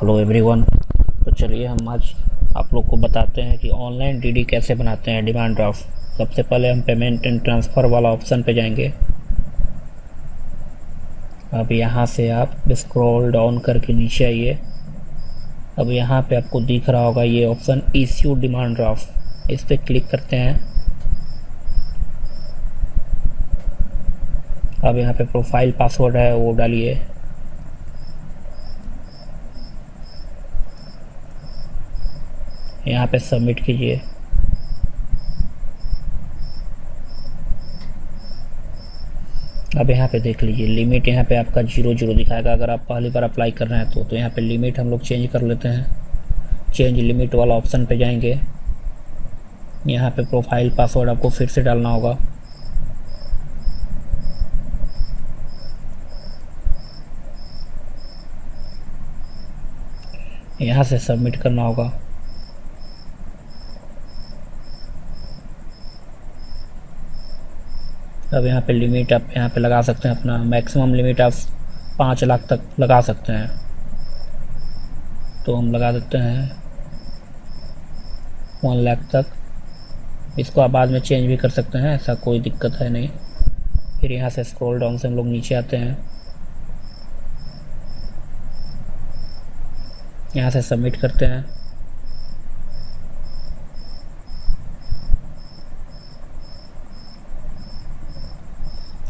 Hello everyone. तो चलिए हम आज आप लोग को बताते हैं कि ऑनलाइन डीडी कैसे बनाते हैं, डिमांड ड्राफ्ट। सबसे पहले हम पेमेंट एंड ट्रांसफ़र वाला ऑप्शन पे जाएंगे। अब यहाँ से आप स्क्रॉल डाउन करके नीचे आइए। अब यहाँ पे आपको दिख रहा होगा ये ऑप्शन इश्यू डिमांड ड्राफ्ट, इस पर क्लिक करते हैं। अब यहाँ पे प्रोफाइल पासवर्ड है वो डालिए। यहाँ पे सबमिट कीजिए। अब यहाँ पे देख लीजिए लिमिट यहाँ पे आपका 00 दिखाएगा। अगर आप पहली बार अप्लाई कर रहे हैं तो यहाँ पे लिमिट हम लोग चेंज कर लेते हैं। चेंज लिमिट वाला ऑप्शन पे जाएंगे। यहाँ पे प्रोफाइल पासवर्ड आपको फिर से डालना होगा। यहाँ से सबमिट करना होगा। अब यहाँ पे लिमिट आप यहाँ पे लगा सकते हैं, अपना मैक्सिमम लिमिट आप 5 लाख तक लगा सकते हैं। तो हम लगा देते हैं 1 लाख तक। इसको आप बाद में चेंज भी कर सकते हैं, ऐसा कोई दिक्कत है नहीं। फिर यहाँ से स्क्रॉल डाउन से हम लोग नीचे आते हैं। यहाँ से सबमिट करते हैं।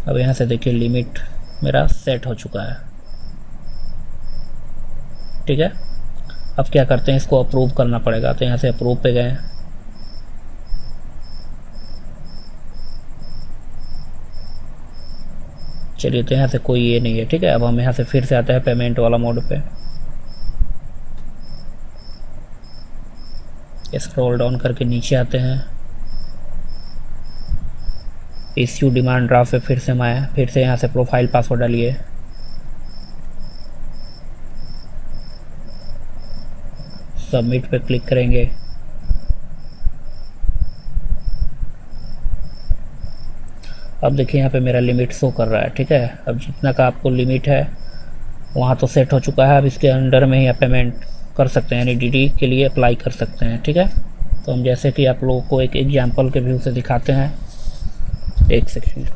अब यहाँ से देखिए लिमिट मेरा सेट हो चुका है। ठीक है, अब क्या करते हैं, इसको अप्रूव करना पड़ेगा। तो यहाँ से अप्रूव पे गए। चलिए, तो यहाँ से कोई ये नहीं है। ठीक है, अब हम यहाँ से फिर से आते हैं पेमेंट वाला मोड पे। स्क्रॉल डाउन करके नीचे आते हैं। इश्यू डिमांड ड्राफ्ट पे फिर से हम आए। फिर से यहाँ से प्रोफाइल पासवर्ड डालिए। सबमिट पे क्लिक करेंगे। अब देखिए यहाँ पे मेरा लिमिट शो कर रहा है। ठीक है, अब जितना का आपको लिमिट है वहाँ तो सेट हो चुका है। अब इसके अंडर में ही आप पेमेंट कर सकते हैं, यानी डीडी के लिए अप्लाई कर सकते हैं। ठीक है, तो हम जैसे कि आप लोगों को एक एग्जाम्पल के व्यू से दिखाते हैं। एक सेकेंड,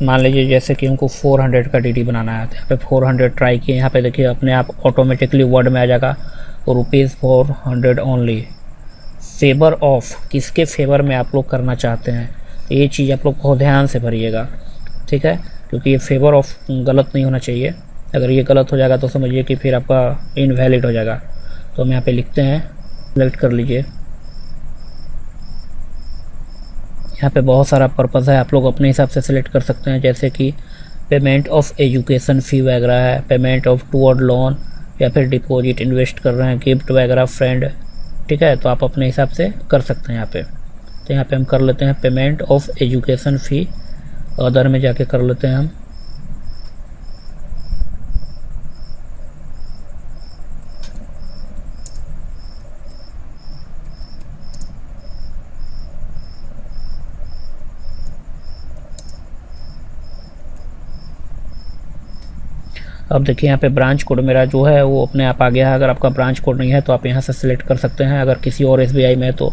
मान लीजिए जैसे कि हमको 400 का डीडी बनाना है। तो यहाँ पे 400 ट्राई किए। यहाँ पे देखिए अपने आप ऑटोमेटिकली वर्ड में आ जाएगा ₹400 ओनली। फेवर ऑफ, किसके फेवर में आप लोग करना चाहते हैं, ये चीज़ आप लोग बहुत ध्यान से भरिएगा। ठीक है, क्योंकि ये फेवर ऑफ गलत नहीं होना चाहिए। अगर ये गलत हो जाएगा तो समझिए कि फिर आपका इनवैलिड हो जाएगा। तो हम यहाँ पे लिखते हैं, सेलेक्ट कर लीजिए। यहाँ पे बहुत सारा पर्पज़ है, आप लोग अपने हिसाब से सिलेक्ट कर सकते हैं। जैसे कि पेमेंट ऑफ एजुकेशन फ़ी वगैरह है, पेमेंट ऑफ टूवर्ड लोन, या फिर डिपॉजिट इन्वेस्ट कर रहे हैं, गिफ्ट वगैरह, फ्रेंड। ठीक है, तो आप अपने हिसाब से कर सकते हैं यहाँ पे। तो यहाँ पे हम कर लेते हैं payment of education fee. Other में जाके कर लेते हैं हम। अब देखिए यहाँ पे ब्रांच कोड मेरा जो है वो अपने आप आ गया है। अगर आपका ब्रांच कोड नहीं है तो आप यहाँ से सिलेक्ट कर सकते हैं, अगर किसी और एसबीआई में है तो।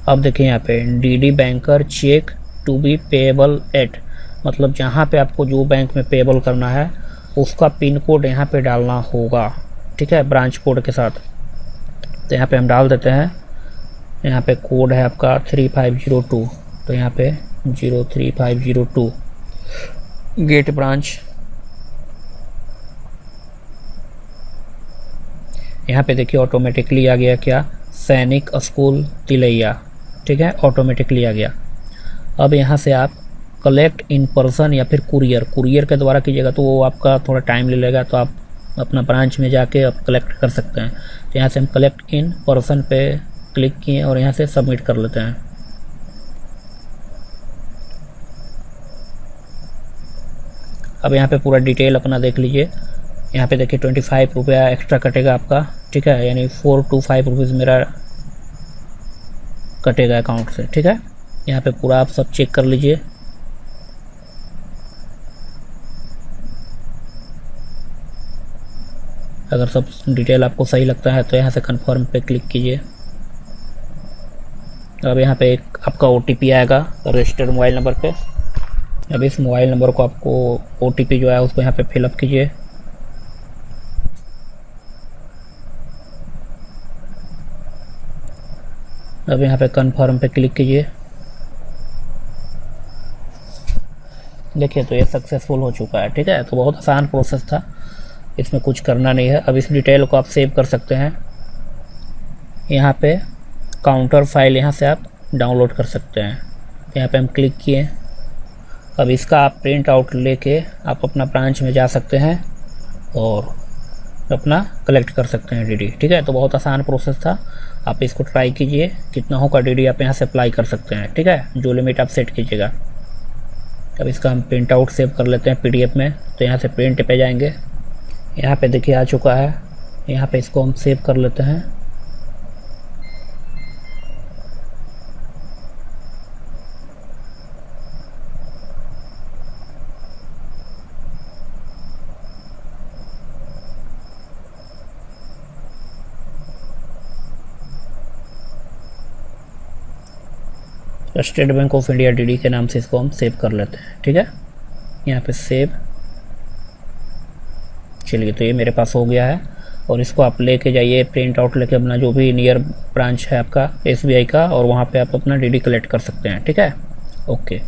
अब देखिए यहाँ पे DD banker cheque to be payable at, मतलब जहाँ पे आपको जो बैंक में पेएबल करना है उसका पिन कोड यहाँ पे डालना होगा। ठीक है, ब्रांच कोड के साथ। तो यहाँ पे हम डाल देते हैं। यहाँ पे कोड है आपका 3502। तो यहाँ पे 03502 गेट ब्रांच। यहाँ पे देखिए ऑटोमेटिकली आ गया क्या, सैनिक स्कूल तिलैया। ठीक है, ऑटोमेटिकली आ गया। अब यहाँ से आप कलेक्ट इन पर्सन या फिर कुरियर के द्वारा कीजिएगा तो वो आपका थोड़ा टाइम ले लेगा। तो आप अपना ब्रांच में जाके आप कलेक्ट कर सकते हैं। तो यहाँ से हम कलेक्ट इन पर्सन पे क्लिक किए और यहाँ से सबमिट कर लेते हैं। अब यहाँ पे पूरा डिटेल अपना देख लीजिए। यहाँ पे देखिए 25 रुपया एक्स्ट्रा कटेगा आपका। ठीक है, यानी 4 to 5 रुपीज़ मेरा कटेगा अकाउंट से। ठीक है, यहाँ पे पूरा आप सब चेक कर लीजिए। अगर सब डिटेल आपको सही लगता है तो यहाँ से कन्फर्म पे क्लिक कीजिए। अब यहाँ पे एक आपका OTP आएगा रजिस्टर्ड मोबाइल नंबर पे। अब इस मोबाइल नंबर को आपको OTP जो है उसको यहाँ पे फिलअप कीजिए। अब यहाँ पे कन्फर्म पे क्लिक कीजिए। देखिए तो ये सक्सेसफुल हो चुका है। ठीक है, तो बहुत आसान प्रोसेस था, इसमें कुछ करना नहीं है। अब इस डिटेल को आप सेव कर सकते हैं। यहाँ पे काउंटर फाइल यहाँ से आप डाउनलोड कर सकते हैं। यहाँ पे हम क्लिक किए। अब इसका आप प्रिंट आउट लेके आप अपना ब्रांच में जा सकते हैं और अपना कलेक्ट कर सकते हैं DD। ठीक है, तो बहुत आसान प्रोसेस था, आप इसको ट्राई कीजिए। कितना होगा DD आप यहाँ से अप्लाई कर सकते हैं। ठीक है, जो लिमिट आप सेट कीजिएगा। अब इसका हम प्रिंट आउट सेव कर लेते हैं PDF में। तो यहाँ से प्रिंट पे जाएंगे, यहाँ पे देखिए आ चुका है। यहाँ पे इसको हम सेव कर लेते हैं। State bank of India DD के नाम से इसको हम सेव कर लेते हैं। ठीक है, यहाँ पे सेव। चलिए, तो ये मेरे पास हो गया है। और इसको आप लेके जाइए प्रिंट आउट लेके अपना जो भी नियर ब्रांच है आपका SBI का, और वहाँ पे आप अपना DD कलेक्ट कर सकते हैं। ठीक है, ओके।